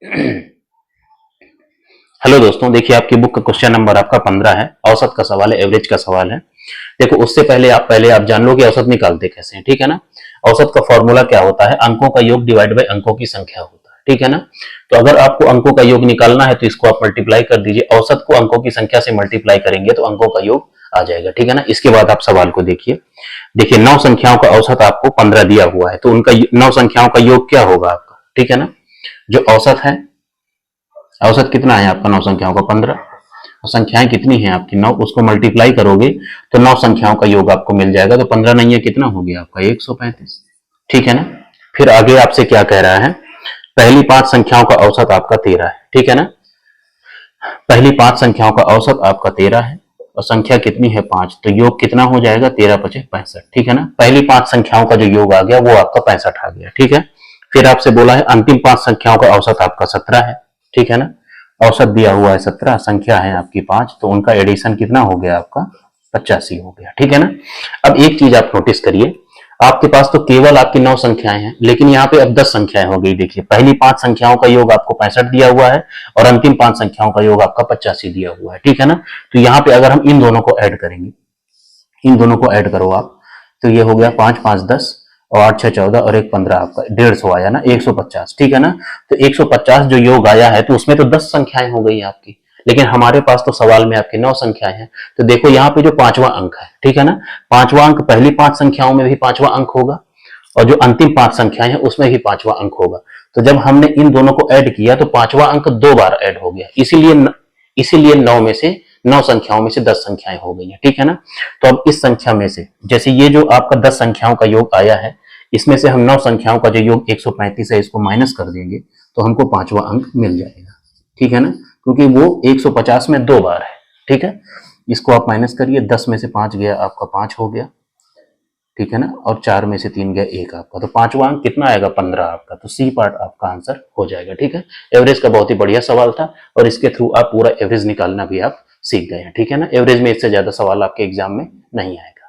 Hello दोस्तों, देखिए आपकी बुक का क्वेश्चन नंबर आपका 15 है। औसत का सवाल है, एवरेज का सवाल है। देखो उससे पहले आप जान लो कि औसत निकालते कैसे हैं, ठीक है ना। औसत का फॉर्मूला क्या होता है? अंकों का योग डिवाइड बाय अंकों की संख्या होता है, ठीक है ना। तो अगर आपको अंकों का योग निकालना है तो इसको आप मल्टीप्लाई कर दीजिए। औसत को अंकों की संख्या से मल्टीप्लाई करेंगे तो अंकों का योग आ जाएगा, ठीक है ना। इसके बाद आप सवाल को देखिए। देखिए 9 संख्याओं का औसत आपको 15 दिया हुआ है, तो उनका 9 संख्याओं का योग क्या होगा आपका, ठीक है ना। जो औसत है, औसत कितना है आपका 9 संख्याओं का 15, और संख्याएं कितनी है आपकी 9, उसको मल्टीप्लाई करोगे तो 9 संख्याओं का योग आपको मिल जाएगा। तो 15 नहीं है, कितना हो गया आपका 135, ठीक है ना। फिर आगे आपसे क्या कह रहा है? पहली 5 संख्याओं का औसत आपका 13 है, ठीक है ना। पहली 5 संख्याओं का औसत आपका 13 है और संख्या कितनी है 5, तो योग कितना हो जाएगा 13 पचे 65, ठीक है ना। पहली 5 संख्याओं का जो योग आ गया वो आपका 65 आ गया, ठीक है। फिर आपसे बोला है अंतिम 5 संख्याओं का औसत आपका 17 है, ठीक है ना। औसत दिया हुआ है 17, संख्या है आपकी 5, तो उनका एडिशन कितना हो गया आपका 85 हो गया, ठीक है ना। अब एक चीज आप नोटिस करिए, आपके पास तो केवल आपकी 9 संख्याएं हैं, लेकिन यहाँ पे अब 10 संख्याएं हो गई। देखिए पहली 5 संख्याओं का योग आपको 65 दिया हुआ है और अंतिम 5 संख्याओं का योग आपका 85 दिया हुआ है, ठीक है ना। तो यहाँ पे अगर हम इन दोनों को ऐड करेंगे, इन दोनों को ऐड करो आप, तो ये हो गया 5 5 10 और 8 6 14 और 1 15, आपका 150 आया ना, 150, ठीक है ना। तो 150 जो योग आया है तो उसमें तो 10 संख्याएं हो गई आपकी, लेकिन हमारे पास तो सवाल में आपकी 9 संख्याएं हैं। तो देखो यहाँ पे जो 5वां अंक है, ठीक है ना, 5वां अंक पहली 5 संख्याओं में भी 5वां अंक होगा और जो अंतिम 5 संख्याएं हैं उसमें भी 5वां अंक होगा। तो जब हमने इन दोनों को ऐड किया तो 5वां अंक 2 बार ऐड हो गया, इसीलिए 9 में से 9 संख्याओं में से 10 संख्याएं हो गई हैं, ठीक है ना। तो अब इस संख्या में से, जैसे ये जो आपका 10 संख्याओं का योग आया है, इसमें से हम 9 संख्याओं का जो योग 135 है इसको माइनस कर देंगे तो हमको 5वां अंक मिल जाएगा, ठीक है ना, क्योंकि वो 150 में 2 बार है, ठीक है। इसको आप माइनस करिए, 10 में से 5 गया आपका 5 हो गया, ठीक है ना, और 4 में से 3 गया 1 आपका, तो 5वां अंक कितना आएगा 15 आपका। तो सी पार्ट आपका आंसर हो जाएगा, ठीक है। एवरेज का बहुत ही बढ़िया सवाल था और इसके थ्रू आप पूरा एवरेज निकालना भी आप सीख गए हैं, ठीक है ना। एवरेज में इससे ज्यादा सवाल आपके एग्जाम में नहीं आएगा।